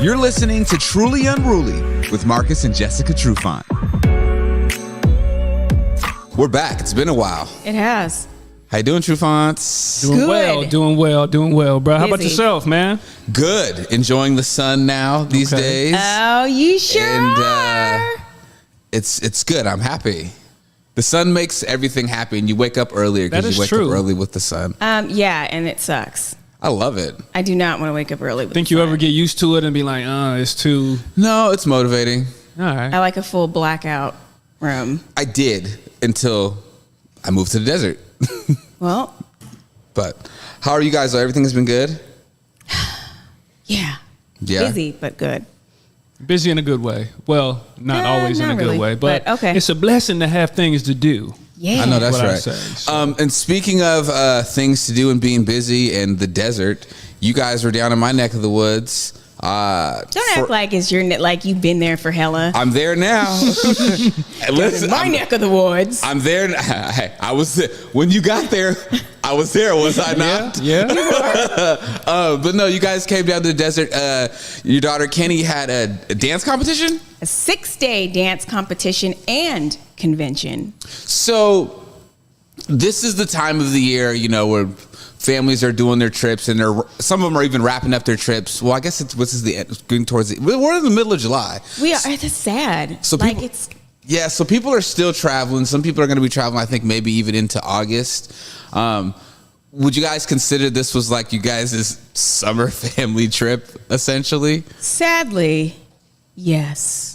You're listening to Truly Unruly with Marcus and Jessica Trufant. We're back. It's been a while. It has. How you doing, Trufants? Doing well, bro. How about Busy. yourself, man? Good. Enjoying the sun now these days. Oh, you sure are. It's good. I'm happy. The sun makes everything happy, and you wake up earlier That because is you wake true. up early with the sun. Yeah, and it sucks. I love it. I do not want to wake up early. Think you ever get used to it and be like, it's too... No, it's motivating. All right. I like a full blackout room. I did until I moved to the desert. Well, But how are you guys? Everything has been good? yeah. Yeah. Busy, but good. Busy in a good way. Well, not always in not a good really, way, but okay. It's a blessing to have things to do. Yeah. I know that's What I right. say, so. And speaking of things to do and being busy and the desert, you guys were down in my neck of the woods. Don't act like it's like you've been there for hella. I'm there now. Listen, My neck of the woods. I'm there. Hey, I was there. When you got there, I was there, was I not? Yeah. But no, you guys came down to the desert. Your daughter Kenny had a dance competition. A 6-day dance competition and convention. So this is the time of the year, where families are doing their trips, and some of them are even wrapping up their trips. Well, I guess this is the end, going towards we're in the middle of July. We are. That's sad. So so people are still traveling. Some people are going to be traveling, I think, maybe even into August. Would you guys consider this was like you guys' summer family trip, essentially? Sadly, yes.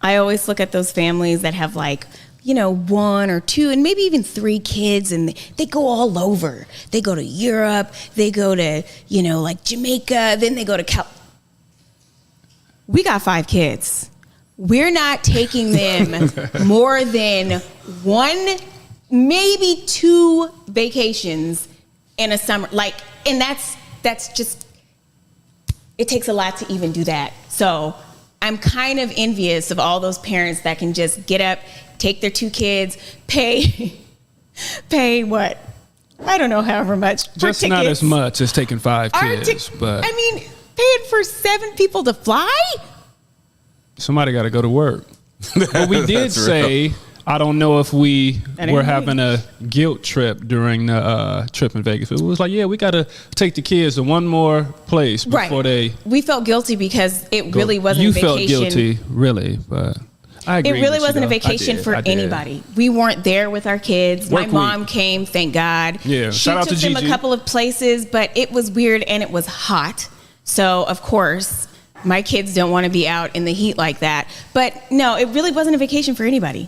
I always look at those families that have 1 or 2 and maybe even 3 kids, and they go all over. They go to Europe, they go to, Jamaica, then they go to We got 5 kids. We're not taking them more than 1, maybe 2 vacations in a summer. And that's just, it takes a lot to even do that. So I'm kind of envious of all those parents that can just get up, take their 2 kids, pay what? I don't know, however much. Just not as much as taking 5 kids, but paying for 7 people to fly? somebody got to go to work. But we did say, I don't know if we were having a guilt trip during the trip in Vegas. It was like, we got to take the kids to one more place before they... We felt guilty because it really wasn't a vacation. You felt guilty, really, but... I agree it really wasn't a vacation for anybody. We weren't there with our kids. My mom came, thank God. Yeah, she shout out to took them Gigi. a couple of places, but it was weird and it was hot. So, of course, my kids don't want to be out in the heat like that. But no, it really wasn't a vacation for anybody.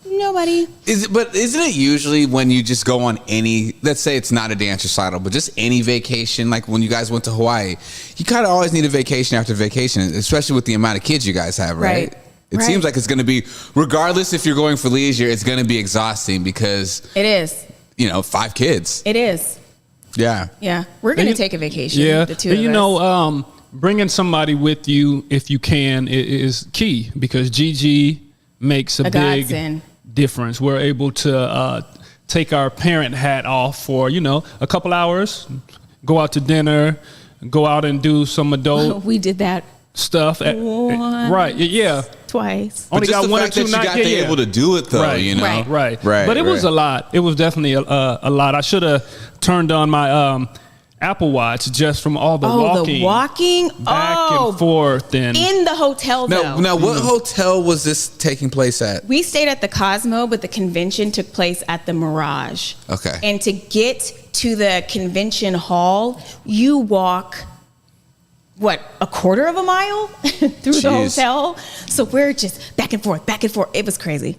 Nobody. But isn't it usually when you just go on any, let's say it's not a dance recital, but just any vacation, like when you guys went to Hawaii, you kind of always need a vacation after vacation, especially with the amount of kids you guys have, right? It seems like it's going to be, regardless if you're going for leisure, it's going to be exhausting because... It is. 5 kids. It is. Yeah. Yeah. We're going to take a vacation, the 2 of us. Bringing somebody with you, if you can, is key because Gigi makes a big godsend. Difference. We're able to take our parent hat off for, a couple hours, go out to dinner, go out and do some adult... We did that. Stuff right, yeah, twice. Only just got the 1 or fact 2 that you nights. got able to do it though, right. But it was a lot. It was definitely a lot. I should have turned on my Apple Watch just from all the walking. Back and forth and in the hotel. Now, what hotel was this taking place at? We stayed at the Cosmo, but the convention took place at the Mirage. Okay. And to get to the convention hall, you walk. A quarter of a mile through the hotel? So we're just back and forth. It was crazy.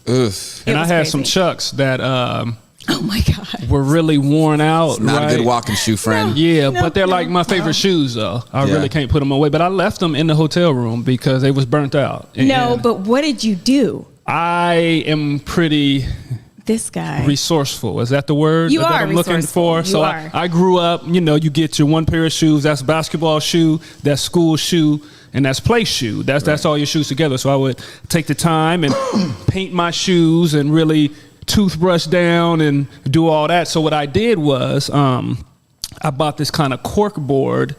Oof. And I had some Chucks that oh my God, were really worn out. It's not a good walking shoe, friend. But they're like my favorite shoes, though. I really can't put them away. But I left them in the hotel room because they was burnt out. But what did you do? I am pretty... This guy. Resourceful. Is that the word that I'm looking for? I grew up, you get your 1 pair of shoes. That's basketball shoe, that's school shoe, and that's play shoe. That's all your shoes together. So I would take the time and paint my shoes and really toothbrush down and do all that. So what I did was I bought this kind of cork board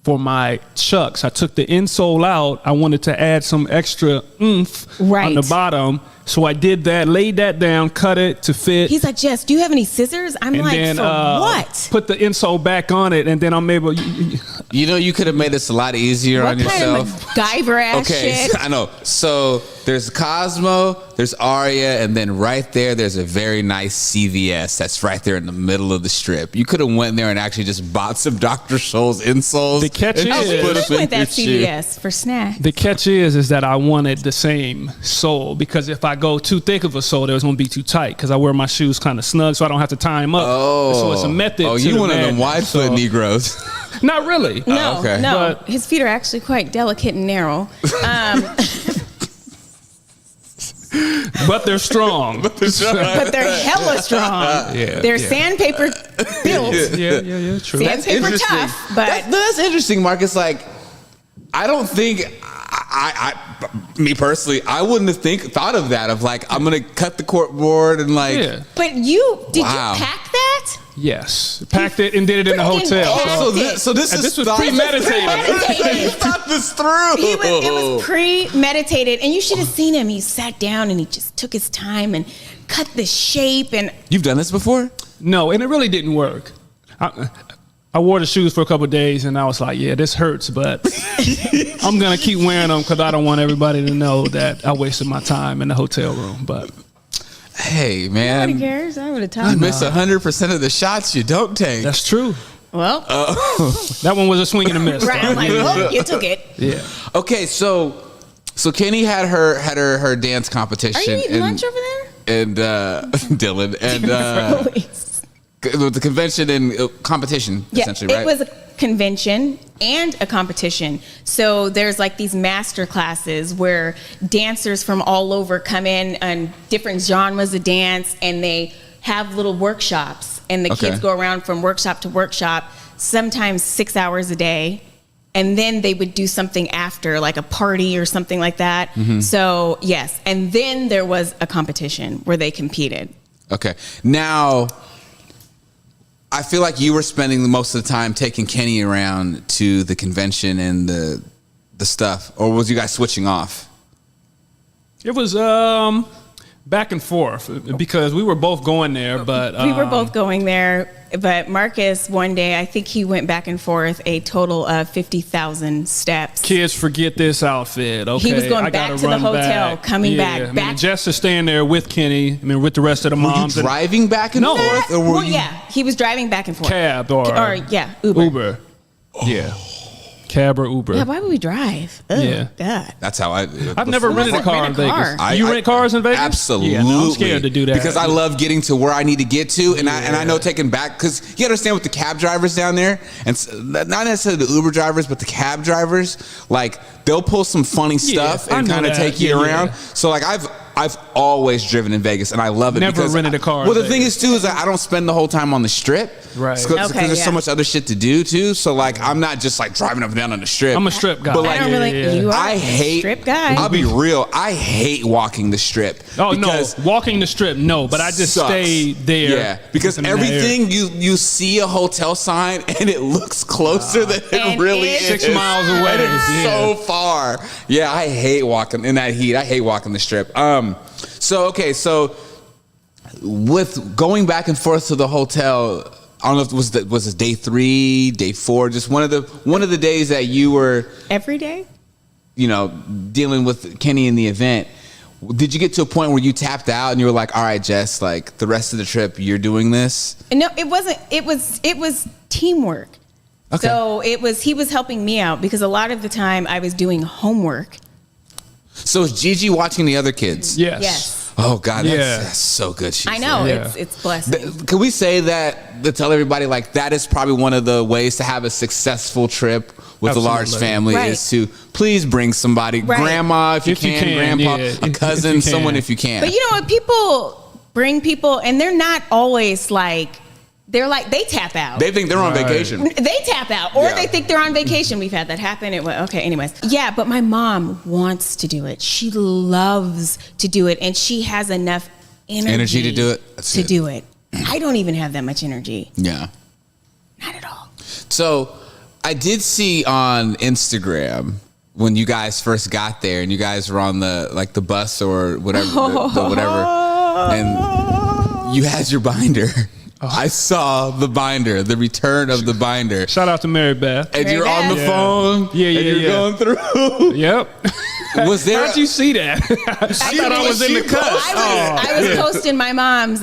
for my Chucks. I took the insole out. I wanted to add some extra oomph on the bottom. So I did that, laid that down, cut it to fit. He's like, Jess, do you have any scissors? I'm and like, then, for what? Put the insole back on it, and then I'm able. You know, you could have made this a lot easier on yourself. What kind of MacGyver ass shit? I know. So there's Cosmo, there's Aria, and then right there's a very nice CVS that's right there in the middle of the strip. You could have went there and actually just bought some Dr. Scholl's insoles. The catch is, we went that CVS for snacks. The catch is that I wanted the same sole, because if I go too thick of a sole, it was going to be too tight, because I wear my shoes kind of snug, so I don't have to tie them up. So it's a method. Oh, you one of them wide foot Negroes. Not really. No, okay. no. His feet are actually quite delicate and narrow. But they're strong. But they're hella strong. They're sandpaper built. Yeah, true. Sandpaper tough, but that's interesting, Marcus. Like, I don't think me personally, I wouldn't have thought of that. Of like, I'm gonna cut the cork board and like. Yeah. But did you pack that? Yes, packed it and did it in the hotel. So this was premeditated. You thought this through. It was premeditated, and you should have seen him. He sat down and he just took his time and cut the shape. And you've done this before? No, and it really didn't work. I wore the shoes for a couple of days, and I was like, yeah, this hurts, but I'm going to keep wearing them because I don't want everybody to know that I wasted my time in the hotel room. But hey, man. Nobody cares. I would have told you miss 100% of the shots you don't take. That's true. Well, that one was a swing and a miss. Right, I'm like, well, you took it. Yeah. Okay, so Kenny had her dance competition. Are you eating lunch over there? And Dylan and the convention and competition, essentially, right? It was a convention and a competition. So there's like these master classes where dancers from all over come in and different genres of dance, and they have little workshops, and the kids go around from workshop to workshop, sometimes 6 hours a day. And then they would do something after, like a party or something like that. Mm-hmm. So, yes. And then there was a competition where they competed. Okay. Now, I feel like you were spending most of the time taking Kenny around to the convention and the stuff. Or was you guys switching off? It was back and forth because we were both going there. But we were both going there. But Marcus, one day, I think he went back and forth a total of 50,000 steps. Kids forget this outfit. Okay, he was going back to the hotel, coming back. I mean, Jess is staying there with Kenny. I mean, with the rest of the moms. Were you driving back and forth? Or were you... he was driving back and forth. Cab or Uber. Yeah. Cab or Uber. Yeah, why would we drive? Ugh, yeah. God. That's how I've never rented a car in Vegas. You rent cars in Vegas? Absolutely. Yeah, no, I'm scared to do that. Because I love getting to where I need to get to, and I know taking back, because you understand with the cab drivers down there, and not necessarily the Uber drivers, but the cab drivers, like they'll pull some funny stuff and kind of take you around. So like I've always driven in Vegas, and I love it. Never rented a car. Well, the thing is too is I don't spend the whole time on the strip, right? Because there's so much other shit to do too. So like I'm not just like driving up and down on the strip. I'm a strip guy. But like you are I hate strip guy. I'll be real. I hate walking the strip. Oh no, walking the strip, no. But I just stay there. Yeah, because everything you see a hotel sign and it looks closer than it really is. 6 miles away. And it's so far. Yeah, I hate walking in that heat. I hate walking the strip. So with going back and forth to the hotel, I don't know if it was it day 3, day 4, just one of the days that you were every day, dealing with Kenny in the event. Did you get to a point where you tapped out and you were like, all right, Jess, like the rest of the trip, you're doing this? No, it wasn't. It was teamwork. Okay. So he was helping me out because a lot of the time I was doing homework. So is Gigi watching the other kids? Yes. Oh God, that's so good. I know, it's blessing. Can we say that to tell everybody like that is probably one of the ways to have a successful trip with a large family is to please bring somebody, grandma if you can, grandpa, a cousin, someone if you can. But you know what? People bring people, and they're not always like. They tap out. They think they're on vacation. They tap out, or they think they're on vacation. We've had that happen. Anyways. Yeah, but my mom wants to do it. She loves to do it, and she has enough energy to do it. Do it. I don't even have that much energy. Yeah. Not at all. So, I did see on Instagram when you guys first got there and you guys were on the bus or whatever, the whatever, and you had your binder. I saw the binder, the return of the binder. Shout out to Mary Beth. And you're on the phone. Yeah, and you're going through. Yep. Was there? How'd you see that? I thought I was in the cut. I was posting my mom's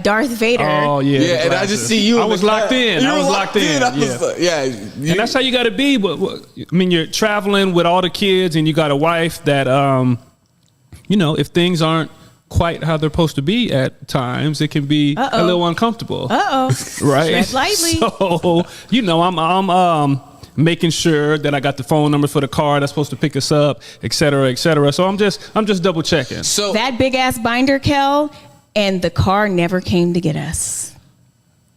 Darth Vader. Oh yeah. Yeah, and I just see you. I was locked in. I was locked in. And that's how you got to be. But I mean, you're traveling with all the kids, and you got a wife that, if things aren't quite how they're supposed to be at times, it can be a little uncomfortable. Right. Tread lightly. So I'm making sure that I got the phone number for the car that's supposed to pick us up, et cetera, et cetera. So I'm just double checking. So that big ass binder, Kel, and the car never came to get us.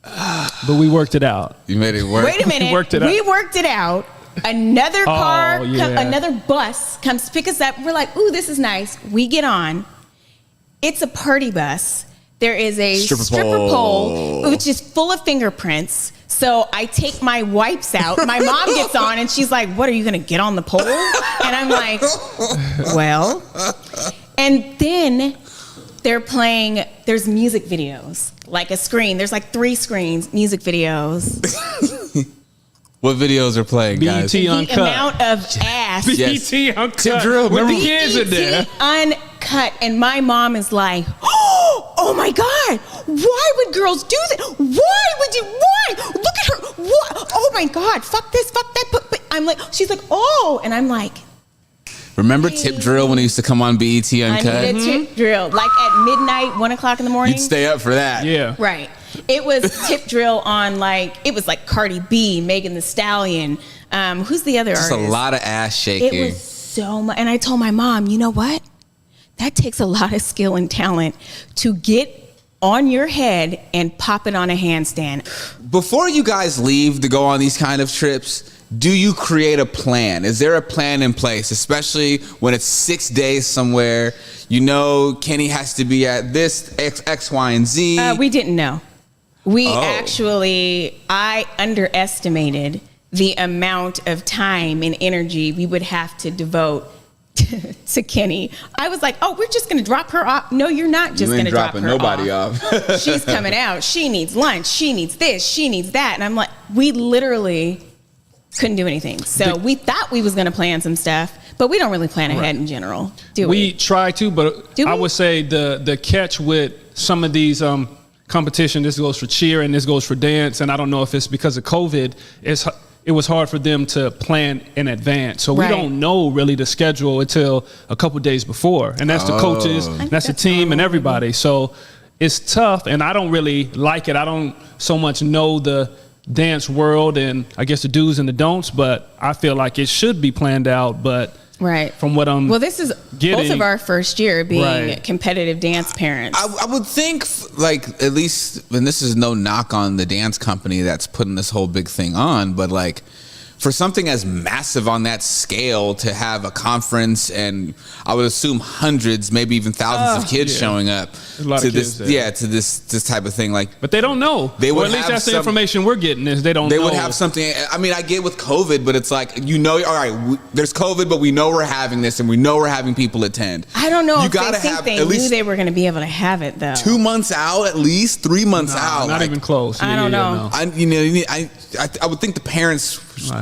But we worked it out. You made it work. Wait a minute. We worked it out. Another car, another bus comes to pick us up. We're like, ooh, this is nice. We get on. It's a party bus. There is a stripper pole, which is full of fingerprints. So I take my wipes out. My mom gets on and she's like, what, are you going to get on the pole? And I'm like, well. And then they're playing, there's music videos, like a screen. There's like 3 screens, music videos. What videos are playing, guys? BET Uncut. The amount of ass. BET Uncut. Tip drill. With the kids in there. Uncut. And my mom is like, oh my God, why would girls do that? Why? Look at her. What? Oh my God, fuck this, fuck that. But I'm like, she's like, oh. And I'm like, remember Tip Drill when he used to come on BET Uncut? I need a tip drill. Like at midnight, 1 o'clock in the morning. You'd stay up for that. Yeah. Right. It was Tip Drill on it was like Cardi B, Megan Thee Stallion. Who's the other Just artist? a lot of ass shaking. It was so much. And I told my mom, you know what? That takes a lot of skill and talent to get on your head and pop it on a handstand. Before you guys leave to go on these kind of trips, do you create a plan? Is there a plan in place, especially when it's 6 days somewhere? You know, Kenny has to be at this X, Y, and Z. We didn't know. I underestimated the amount of time and energy we would have to devote to Kenny. I was like, oh, we're just going to drop her off. No, you're not just going to drop her off. You ain't dropping nobody off. She's coming out. She needs lunch. She needs this. She needs that. And I'm like, we literally couldn't do anything. So we thought we was going to plan some stuff, but we don't really plan ahead in general, do we? We try to, but I would say the catch with some of these competition, this goes for cheer and this goes for dance, and I don't know if it's because of COVID, it was hard for them to plan in advance. So we don't know really the schedule until a couple days before. And that's the coaches, that's the team and everybody. So it's tough, and I don't really like it. I don't so much know the dance world and I guess the do's and the don'ts, but I feel like it should be planned out. But from what I'm this is getting, both of our first year being competitive dance parents. I would think, like, at least, and this is no knock on the dance company that's putting this whole big thing on, but like, for something as massive on that scale to have a conference and I would assume hundreds, maybe even thousands of kids showing up to this type of thing, like, but they don't know. They would at least that's the information we're getting is they don't know. They would have something. I mean, I get with COVID, but it's like, all right, there's COVID, but we know we're having this and we know we're having people attend. I don't know if they knew they were going to be able to have it though. 2 months out, at least 3 months out. Not even close. I don't know. I would think the parents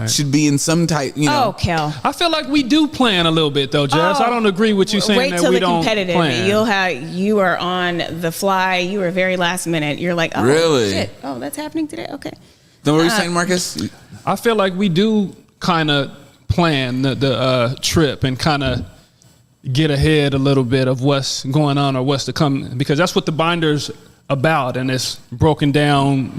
should be in some type, Oh, Kel. I feel like we do plan a little bit though, Jess. I don't agree with you saying that we don't plan. Wait till the competitive. You are on the fly. You are very last minute. You're like, oh, really? Shit. Oh, that's happening today? Okay. Then what were you saying, Marcus? I feel like we do kind of plan the trip and kind of get ahead a little bit of what's going on or what's to come, because that's what the binder's about, and it's broken down,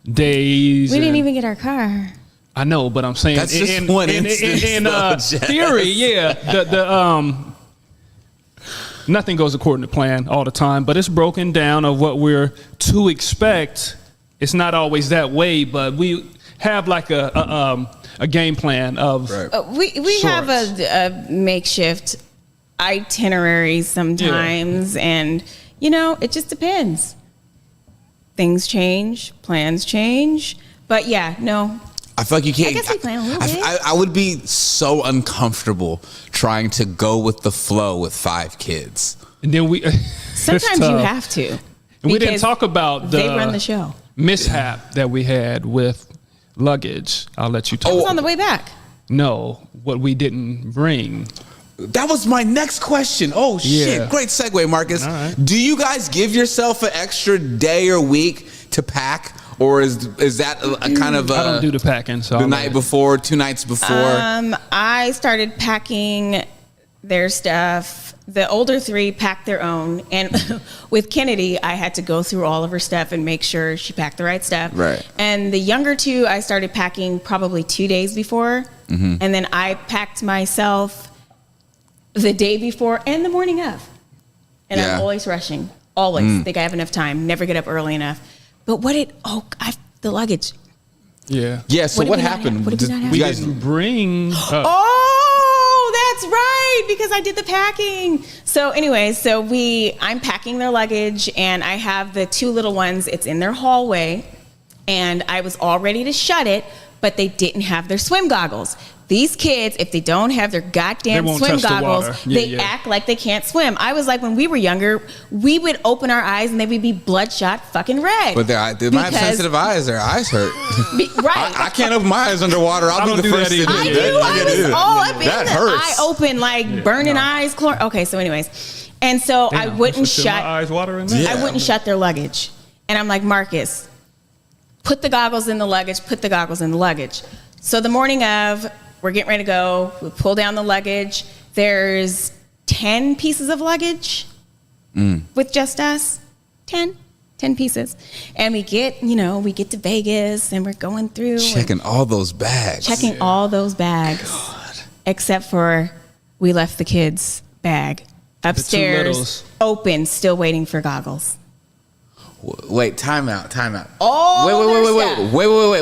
days. We didn't even get our car. I know, but I'm saying that's just one instance. In theory, the nothing goes according to plan all the time, but it's broken down of what we're to expect. It's not always that way, but we have like a game plan of. We have a makeshift itinerary sometimes, and it just depends. Things change, plans change, but I feel like you can't. I guess we plan a little bit. I would be so uncomfortable trying to go with the flow with 5 kids. And then we Sometimes you have to. And we didn't talk about they run the show. Mishap that we had with luggage. I'll let you talk. It was on the way back. No, what we didn't bring. That was my next question. Oh shit! Yeah. Great segue, Marcus. All right. Do you guys give yourself an extra day or week to pack, or is that a kind of I don't do the packing. So the night before, 2 nights before? I started packing their stuff. The older 3 packed their own, and with Kennedy, I had to go through all of her stuff and make sure she packed the right stuff. Right. And the younger 2, I started packing probably 2 days before, and then I packed myself the day before and the morning of. And I'm always rushing. Always think I have enough time. Never get up early enough. But the luggage. Yeah. Yeah. So what did we not happened? have? What did we not have? We You guys- didn't bring. Oh, that's right, because I did the packing. So anyway, I'm packing their luggage, and I have the 2 little ones. It's in their hallway, and I was all ready to shut it, but they didn't have their swim goggles. These kids, if they don't have their goddamn won't swim touch the goggles, water. Yeah, they act like they can't swim. I was like, when we were younger, we would open our eyes and they would be bloodshot fucking red. But they might have sensitive eyes. Their eyes hurt. Right. I can't open my eyes underwater. I'll don't be the do first that to either. I do do. that. I was all up in That the hurts. eye open, like burning eyes. Okay, so anyways. And so I wouldn't My shut. eyes watering. There? Yeah. I wouldn't shut their luggage. And I'm like, Marcus, put the goggles in the luggage, put the goggles in the luggage. So the morning of, we're getting ready to go. We pull down the luggage. There's 10 pieces of luggage with just us. 10 pieces. And we get to Vegas and we're going through. Checking all those bags. Checking all those bags. God. Except for we left the kids' bag upstairs, littles. open, still waiting for goggles. Wait, time out. All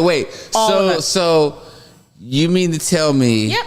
Wait. So you mean to tell me Yep.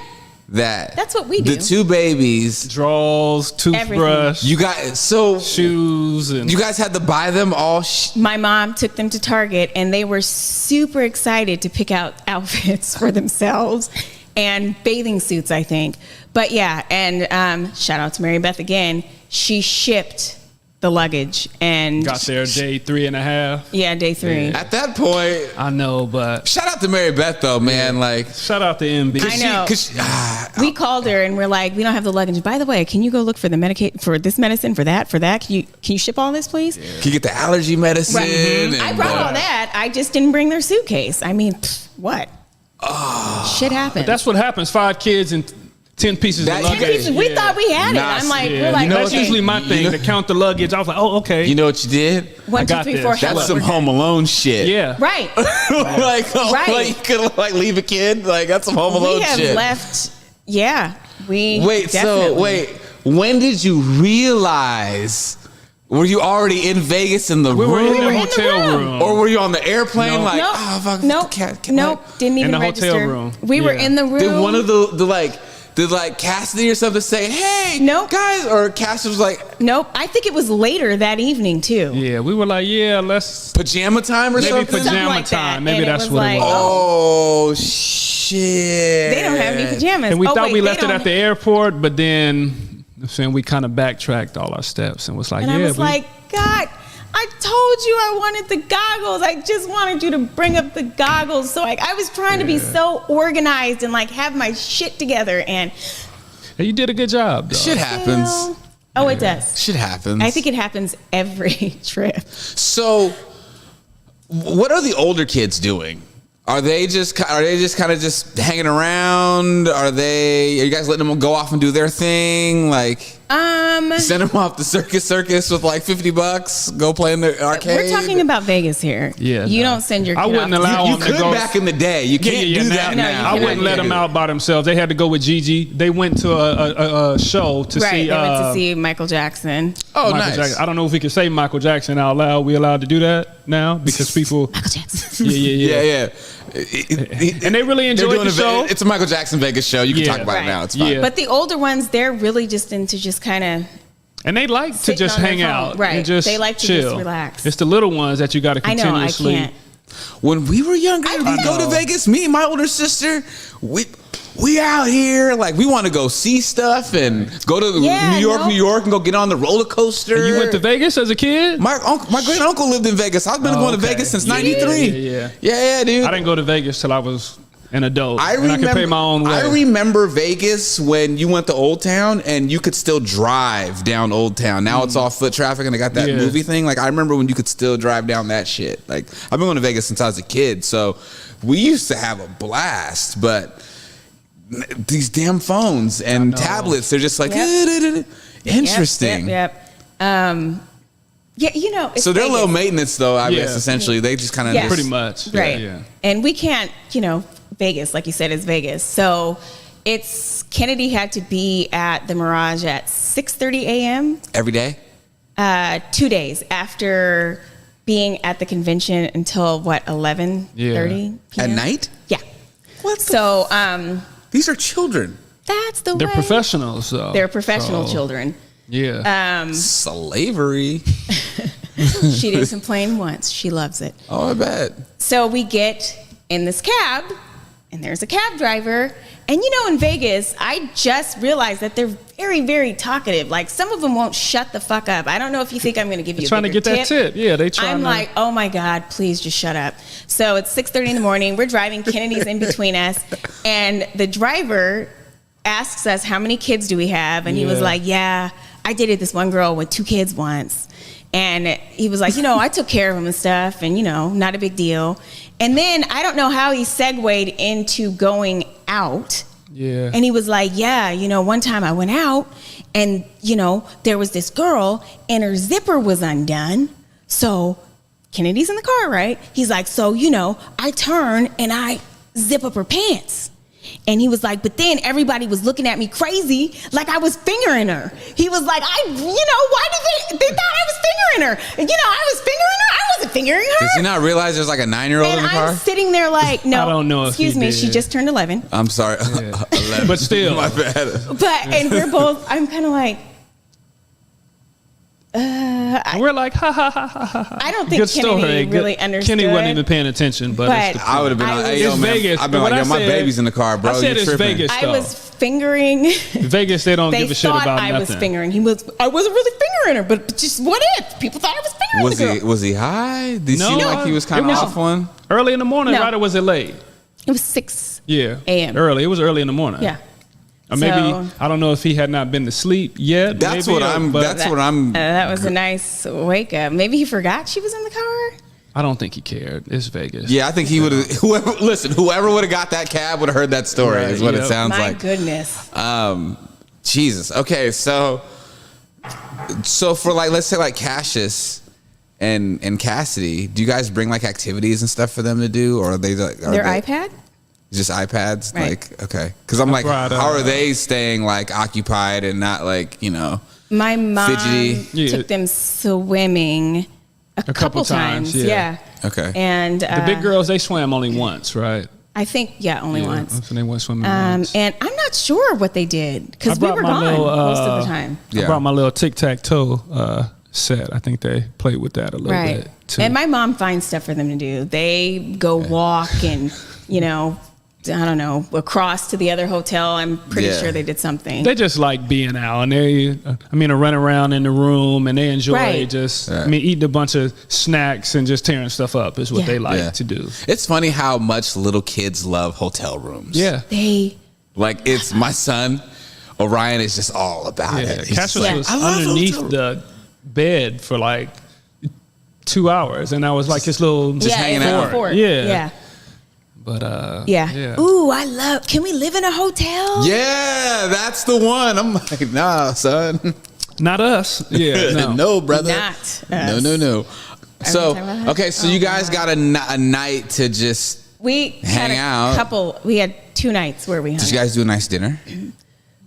that That's what we do. The 2 babies, Drawers, toothbrush, you guys, so shoes, and you guys had to buy them all. My mom took them to Target, and they were super excited to pick out outfits for themselves and bathing suits, I think. But yeah, and shout out to Mary Beth again. She shipped the luggage and got there day 3.5. Yeah, day 3. At that point, I know, but shout out to Mary Beth though, man. Like, shout out to MB. I know. We called her and we're like, we don't have the luggage. By the way, can you go look for the for this medicine, for that? Can you ship all this, please? can you get the allergy medicine? Right. And, I brought all that. I just didn't bring their suitcase. I mean, what? Shit happened. That's what happens. 5 kids and 10 pieces That- of luggage. 10 pieces. We thought we had it. Nah, I'm like, Yeah. we're like, You know that's okay. usually my thing, to count the luggage. I was like, oh, okay. You know what you did? 1, I 2, got 3, this. 4. That's hello. That's some Home Alone shit. Yeah. Right. like Right. you could like leave a kid. Like that's some Home Alone We have shit. left. Yeah. We Wait, definitely. when did you realize? Were you already in Vegas in the We were in room? the in the hotel room. room. Or were you on the airplane? No. Like, Nope. oh, fuck, Nope. Nope. Didn't even In the hotel register. room. We were Yeah. in the room. Did one of did Cassidy or something say, hey, Nope. guys? Or Cassidy was like, Nope. I think it was later that evening too. Yeah, we were like, yeah, let's. pajama time or Maybe something? pajama Something like that. time. Maybe And it that's was what like, it was. Oh, shit. They don't have any pajamas. And we thought wait, we they left it don't- at the airport, but then I'm saying we kind of backtracked all our steps and was like, And yeah. I was like, God, I told you I wanted the goggles. I just wanted you to bring up the goggles. So I was trying to be so organized and like have my shit together. And hey, you did a good job, though. Shit happens. Oh, it does. Shit happens. I think it happens every trip. So, what are the older kids doing? Are they just kind of just hanging around? Are you guys letting them go off and do their thing? Like, send them off to circus with like $50. Go play in the arcade. We're talking about Vegas here. Yeah, You no. don't send your kid I wouldn't off to- allow You them to could go. back in the day. You can't do that No, now. you I cannot wouldn't do let that. them out by themselves. They had to go with Gigi. They went to a show to Right. see. They went to see Michael Jackson. Oh, Michael nice. Jackson. I don't know if we can say Michael Jackson out loud. We allowed to do that now because people. Michael Jackson. Yeah. And they really enjoyed the show. It's a Michael Jackson Vegas show. You can Yeah. talk about it Right. now. It's fine. Yeah. But the older ones, they're really just into just kind of. And they like to Sitting just on their hang phone. out, Right. And just They like to chill. just relax. It's the little ones that you got to I know, I continuously can't. When we were younger, we go to Vegas. Me and my older sister, we out here like we want to go see stuff and go to New York, and go get on the roller coaster. And you went to Vegas as a kid? My great uncle lived in Vegas. I've been going to Vegas since '93. Yeah, dude. I didn't go to Vegas till I was an adult. I could pay my own way. I remember Vegas when you went to Old Town and you could still drive down Old Town. Now it's all foot traffic and they got that movie thing. Like I remember when you could still drive down that shit. Like I've been going to Vegas since I was a kid, so we used to have a blast. But these damn phones and tablets, they're just like interesting. Yep. Yeah, you know. So they're low maintenance, though. I guess essentially they just kind of pretty much, right. Yeah. And we can't, Vegas, like you said, is Vegas. So Kennedy had to be at the Mirage at 6:30 a.m. every day. 2 days after being at the convention until 11:30 p.m. At night. Yeah. What? These are children. That's the way. They're professionals, though. They're professional children. Yeah. Slavery. She didn't complain once. She loves it. Oh, I bet. So we get in this cab, and there's a cab driver. And in Vegas, I just realized that they're very, very talkative. Like some of them won't shut the fuck up. I don't know if you think I'm going to give you a trying to get that tip. Yeah, they trying. I'm like, oh my God, please just shut up. So it's 6:30 in the morning. We're driving. Kennedy's in between us, and the driver asks us how many kids do we have, and he was like, yeah, I dated this one girl with 2 kids once. And he was like, I took care of them and stuff, and not a big deal. And then I don't know how he segued into going out. Yeah. And he was like, yeah, one time I went out and, there was this girl and her zipper was undone. So Kennedy's in the car, right? He's like, so, I turn and I zip up her pants. And he was like, but then everybody was looking at me crazy, like I was fingering her. He was like, why did they thought I was fingering her? I was fingering her. I wasn't fingering her. Did you not realize there's like a 9-year-old in the car? And I'm sitting there like, no. I don't know. Excuse me, she just turned 11. I'm sorry. 11. But still. My bad. And we're both, I'm kind of like, we're like, ha ha ha ha ha. I don't think Kennedy really understood. Kenny wasn't even paying attention, but I would have been like, hey, yo, man, Vegas. I've been like, my baby's in the car, bro. I said it's Vegas, though. I was fingering. Vegas, they don't give a shit about nothing. I was fingering. I wasn't really fingering her, but just what if? People thought I was fingering the girl. Was he high? Did he seem like he was kind of off one? Early in the morning, right, or was it late? It was 6 a.m. Early. It was early in the morning. Yeah. Or maybe I don't know if he had not been to sleep yet. That was a nice wake up. Maybe he forgot she was in the car. I don't think he cared. It's Vegas. Yeah, I think he would have. Whoever would have got that cab would have heard that story. Right, is what it sounds like. My goodness. Jesus. Okay, so for let's say Cassius and Cassidy, do you guys bring activities and stuff for them to do, or are they their iPad? Just iPads, right. Okay, because I'm like, how are they staying occupied and not My mom fidgety? took them swimming a couple times. Yeah. Okay. And the big girls, they swam only once, right? I think only once. So they went swimming once. And I'm not sure what they did because we were gone most of the time. I brought my little tic-tac-toe set. I think they played with that a little bit too. And my mom finds stuff for them to do. They go walk and I don't know, across to the other hotel. I'm pretty sure they did something. They just like being out, and they run around in the room, and they enjoy eating a bunch of snacks and just tearing stuff up is what they like to do. It's funny how much little kids love hotel rooms. Yeah. It's my son, Orion, is just all about it. Cassius was underneath the bed for 2 hours, and I was like his little just hanging out. Yeah. But Ooh, can we live in a hotel? Yeah, that's the one. I'm like, nah, son. Not us. Yeah. No, brother. Not us. No. So, okay, so you guys got a night to just hang out. We had 2 nights where we hung out. Did you guys do a nice dinner?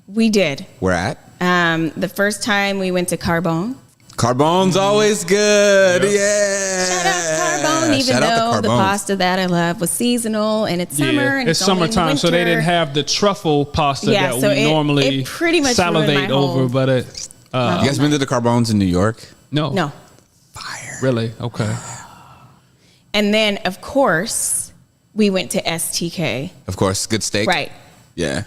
We did. Where at? The first time we went to Carbone. Carbone's always good. Yep. Yeah. Shout out Carbone, even though the pasta that I love was seasonal and it's summer and it's summertime, so they didn't have the truffle pasta that we normally pretty much salivate over. But you guys been to the Carbones in New York? No. Fire. Really? Okay. And then, of course, we went to STK. Of course, good steak. Right. Yeah.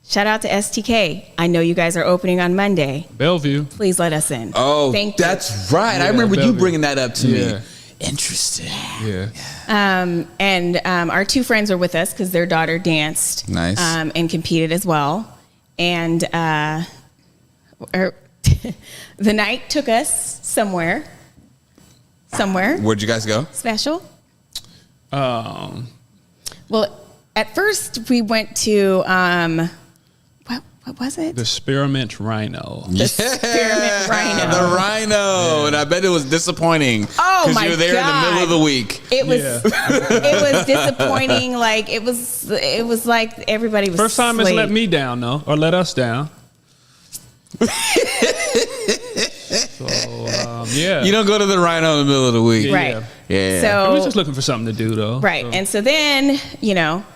Shout out to STK. I know you guys are opening on Monday. Bellevue. Please let us in. Oh, thank you. that's right. Yeah, I remember you Bellevue. bringing that up to Yeah. me. Interesting. Yeah. And our two friends were with us because their daughter danced. Nice. And competed as well. And the night took us somewhere. Where'd you guys go? Special. Um, Well, at first we went to what was it? the Spearmint Rhino. The Spearmint Rhino. The Rhino. And I bet it was disappointing. Oh, my Because you were there in the middle God. of the week. It was it was disappointing. Like it was like everybody was. First time it's asleep. let me down, though, or let us down. So, yeah. You don't go to the Rhino in the middle of the week. Right. Yeah. So we was just looking for something to do, though. right, So. and so then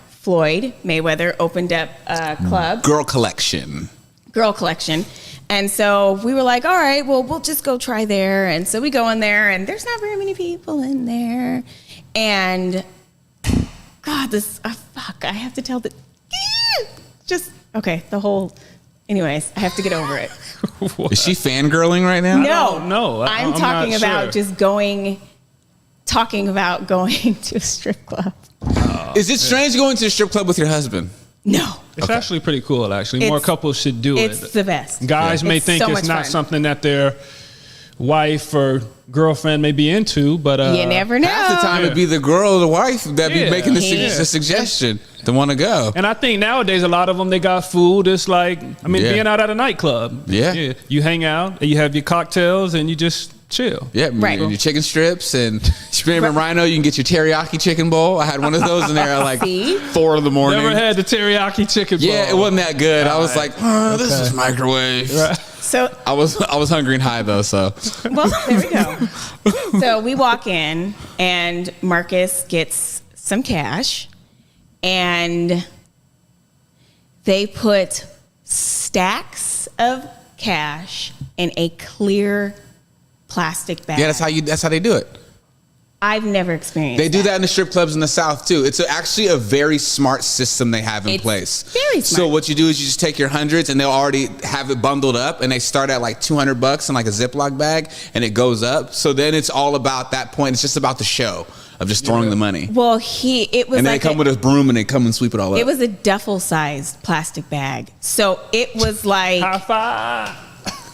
Floyd Mayweather opened up a club, Girl collection. Girl Collection. And so we were like, all right, well, we'll just go try there. And so we go in there, and there's not very many people in there. And God, fuck, I have to tell anyways, I have to get over it. Is she fangirling right now? No, I'm I'm talking not about sure. just talking about going to a strip club. Is it strange going to a strip club with your husband? No, It's actually pretty cool, actually. More It's- couples should do it's it. the best. Guys may It's think so it's much not fun. something that their wife or girlfriend may be into, but You never know. Half the time Yeah. it'd be the girl or the wife that be Yeah. making the Yeah. suggestion to want to go. And I think nowadays a lot of them, they got food. It's like, Yeah. being out at a nightclub. Yeah. You hang out, and you have your cocktails, and you just chill. Yeah, Right. your chicken strips and Spearmint Rhino. You can get your teriyaki chicken bowl. I had one of those in there at like See? 4 in the morning. Never had the teriyaki chicken bowl. Yeah, it wasn't that good. I was like, this Okay. is microwave. Right. So, I was hungry and high though, so well, there we go. So we walk in, and Marcus gets some cash, and they put stacks of cash in a clear plastic bag. yeah, that's how they do it. I've never experienced. They do that in the strip clubs in the South too. It's actually a very smart system they have in It's place. very So smart. what you do is you just take your hundreds and they'll already have it bundled up, and they start at like $200 in like a Ziploc bag, and it goes up. So then it's all about that point. It's just about the show of just throwing the money. Well, it was And then like they come with a broom and they come and sweep it all up. it was a duffel-sized plastic bag. So it was like High five.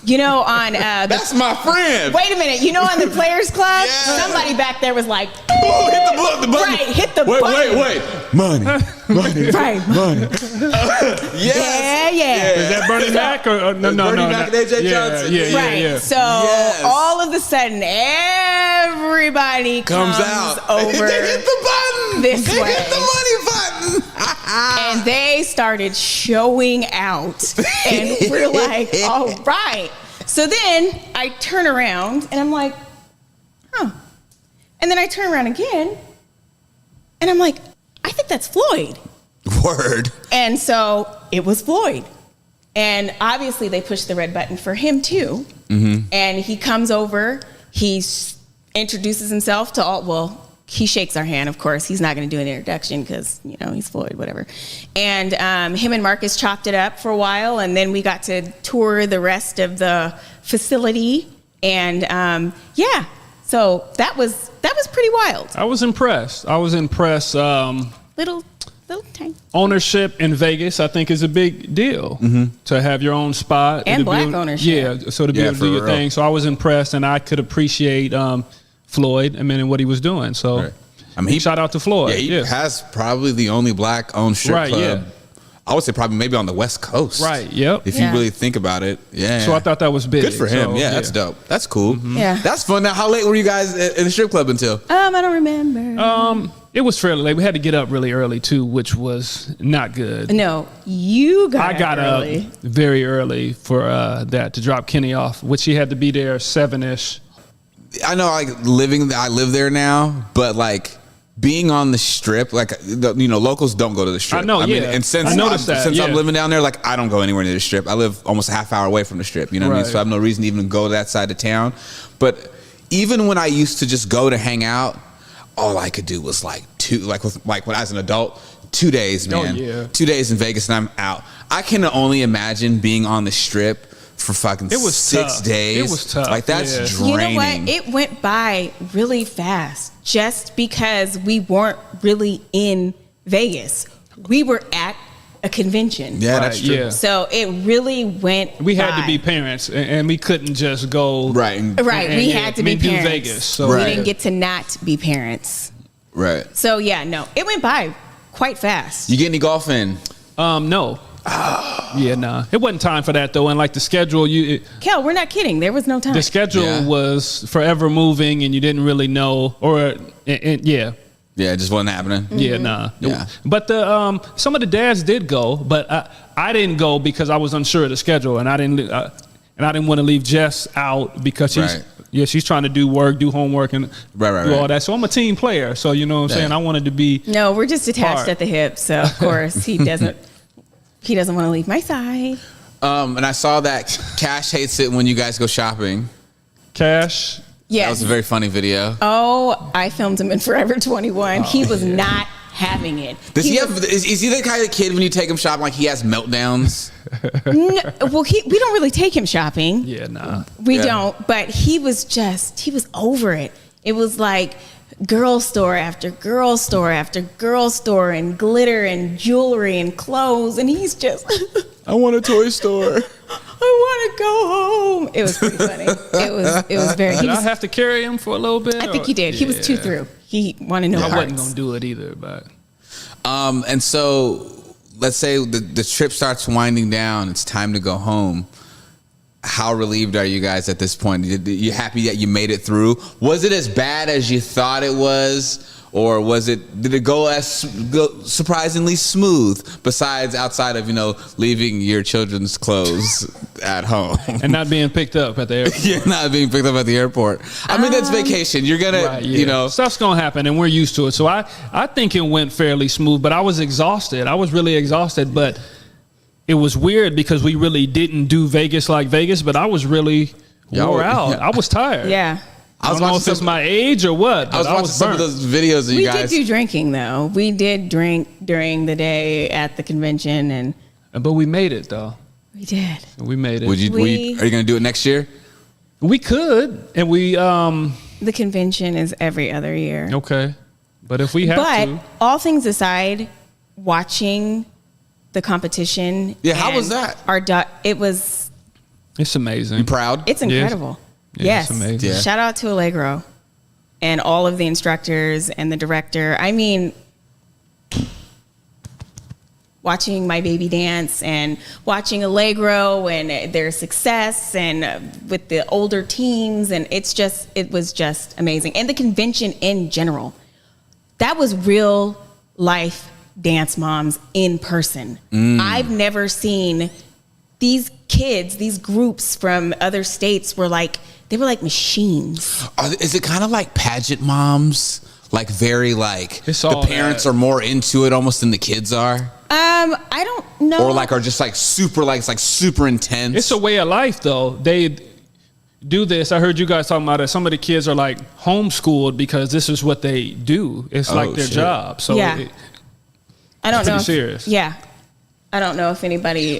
on That's my friend. Wait a minute. On the Players Club, Yeah. somebody back there was like, Oh, hit the button. Right, hit the wait, button. Wait. Money. right. Money. Yes. Yeah. Is that Bernie Mac or no? Bernie Mac and AJ yeah, Johnson. Yeah, Right. yeah. So Yes. all of a sudden, everybody Comes comes out. over, They hit the button. this They way. hit the money button. and they started showing out, and we're like, all right. So then I turn around, and I'm like, and then I turn around again, and I'm like, I think that's Floyd. Word. And so it was Floyd. And obviously they pushed the red button for him too. Mm-hmm. And he comes over, introduces himself to he shakes our hand, of course. He's not going to do an introduction because, he's Floyd, whatever. And him and Marcus chopped it up for a while, and then we got to tour the rest of the facility. And so that was pretty wild. I was impressed. Little tiny. Ownership in Vegas, I think, is a big deal. To have your own spot And to be black able- ownership. Yeah, so to be able to for do your real. thing. So I was impressed, and I could appreciate Floyd. And what he was doing. So, Right. I mean, shout out to Floyd. Yeah, he has probably the only black-owned strip Right, club. yeah. I would say probably maybe on the West Coast. Right, yep. If Yeah. you really think about it. Yeah. So I thought that was big. Good for him. So, Yeah, that's dope. That's cool. Yeah. That's fun. Now, how late were you guys in the strip club until? I don't remember. It was fairly late. We had to get up really early too, which was not good. No, you got I got early. up very early for that to drop Kenny off, which he had to be there 7-ish. I know, I live there now, but like being on the strip, like locals don't go to the strip. I know, yeah. and since I noticed that, since I'm yeah. living down there, like I don't go anywhere near the strip. I live almost a half hour away from the strip. You know what I mean? Right. So I have no reason to even go to that side of town. But even when I used to just go to hang out, all I could do was like when I was an adult, 2 days, man. 2 days in Vegas and I'm out. I can only imagine being on the Strip for fucking 6 days. It was tough. Like, that's draining. You know what? It went by really fast just because we weren't really in Vegas. We were at a convention. Yeah, that's true. Yeah. So it really went We had by. to be parents, and we couldn't just go. Right. We had to be do parents. Vegas. So We didn't get to not be parents. Right. So yeah, no, it went by quite fast. You get any golf in? No. Yeah, nah. It wasn't time for that though, and like the schedule, Kel, we're not kidding. There was no time. the schedule Yeah. was forever moving, and you didn't really know, yeah. Yeah, it just wasn't happening. Yeah, nah. Yeah. But the some of the dads did go, but I didn't go because I was unsure of the schedule, and I didn't want to leave Jess out because she's trying to do homework and do all that. So I'm a team player, so you know what I'm saying. I wanted to be. No, we're just attached Hard. at the hip, so of course he doesn't want to leave my side. And I saw that Cash hates it when you guys go shopping. Cash. Yes. That was a very funny video. Oh, I filmed him in Forever 21. He was not having it. Is he the kind of kid when you take him shopping, like he has meltdowns? No, well, we don't really take him shopping. Yeah, nah. We don't, but he was over it. It was like girl store after girl store after girl store and glitter and jewelry and clothes. And he's just, I want a toy store. I want to go home. It was pretty funny. It was very. Did I have to carry him for a little bit? I think he did. He was too through. He wanted no I parts. wasn't gonna do it either, but And so let's say the trip starts winding down. It's time to go home. How relieved are you guys at this point? You happy that you made it through? Was it as bad as you thought it was? Or did it go surprisingly smooth, besides outside of, leaving your children's clothes at home? and not being picked up at the airport. You're not being picked up at the airport. I mean, that's vacation. You're going to, Stuff's going to happen, and we're used to it. So I think it went fairly smooth, but I was exhausted. I was really exhausted, but it was weird because we really didn't do Vegas like Vegas, but I was really wore out. Yeah. I was tired. Yeah. I don't know if it's my age or what. I was watching some of those videos of you guys. We did do drinking, though. We did drink during the day at the convention, But we made it, though. we did. We made it. Are you going to do it next year? We could, and we The convention is every other year. okay. But if we have to, all things aside, watching the competition. Yeah, how and was that? it's amazing. You proud? It's incredible. Yeah, Yes. it's amazing. Yeah. Shout out to Allegro and all of the instructors and the director. I mean, watching my baby dance and watching Allegro and their success and with the older teams, and it was just amazing. And the convention in general, that was real life dance moms in person. I've never seen these kids, these groups from other states they were like machines. Is it kind of like pageant moms? Like very It's the all parents that. are more into it almost than the kids are? I don't know. Or are just super intense? It's a way of life, though. They do this. I heard you guys talking about it. Some of the kids are like homeschooled because this is what they do. It's like their job. So Yeah. I don't know. pretty serious. Yeah. I don't know if anybody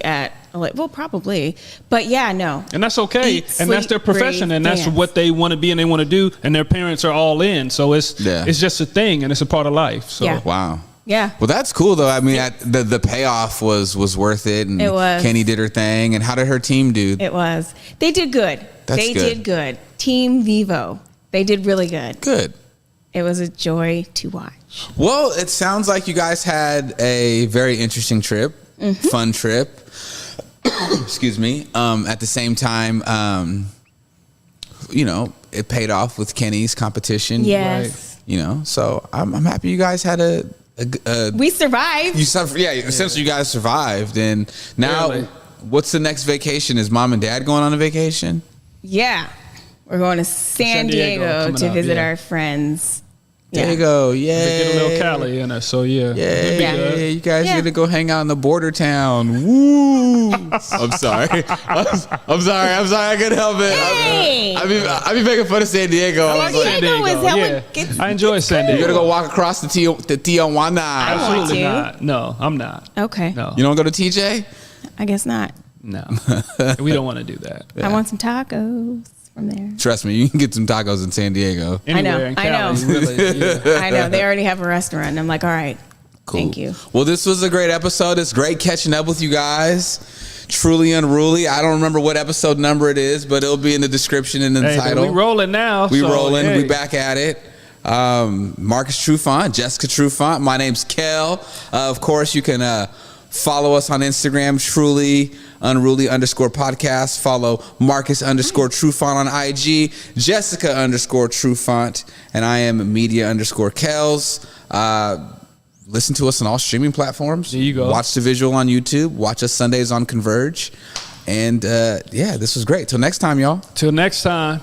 probably, but yeah, no. And that's okay. Eat, And that's their sleep, profession, breathe, and that's dance. what they want to be and they want to do. And their parents are all in. So it's just a thing, and it's a part of life. So Yeah. Wow. Yeah. Well, that's cool though. I mean, the payoff was worth it. And It was. Kenny did her thing. And how did her team do? It was. They did good. They did good. Team Vivo. They did really good. Good. It was a joy to watch. Well, it sounds like you guys had a very interesting trip, fun trip. Excuse me. At the same time, it paid off with Kenny's competition. Yes. So I'm happy you guys had We survived. essentially you guys survived. And now, Barely. what's the next vacation? Is mom and dad going on a vacation? Yeah. We're going to San Diego coming to up, visit yeah. our friends. There you go. Yeah. Get a little Cali in us. So yeah. Yeah. You guys Yeah. are gonna go hang out in the border town. Woo! I'm sorry. I'm sorry. I couldn't help it. Hey. I be making fun of San Diego. I like San Diego, Diego. is that Yeah. what gets- I enjoy San Diego. You're gonna go walk across the Tijuana. want Absolutely to. not. No, I'm not. Okay. No. You don't go to TJ? I guess not. No. We don't want to do that. Yeah. I want some tacos from there. Trust me, you can get some tacos in San Diego. Anywhere in Cali, really, yeah. I know. They already have a restaurant. And I'm like, all right. Cool. Thank you. Well, this was a great episode. It's great catching up with you guys. Truly Unruly. I don't remember what episode number it is, but it'll be in the description and in the Hey, but title. we rolling now. We so, rolling. hey. We back at it. Marcus Trufant, Jessica Trufant. My name's Kel. Of course, you can follow us on Instagram, Truly Unruly _podcast. Follow Marcus _Trufant on IG, Jessica _Trufant, and I am Media _Kels. Listen to us on all streaming platforms. There you go. Watch the visual on YouTube. Watch us Sundays on Converge. And yeah, this was great. Till next time, y'all. Till next time.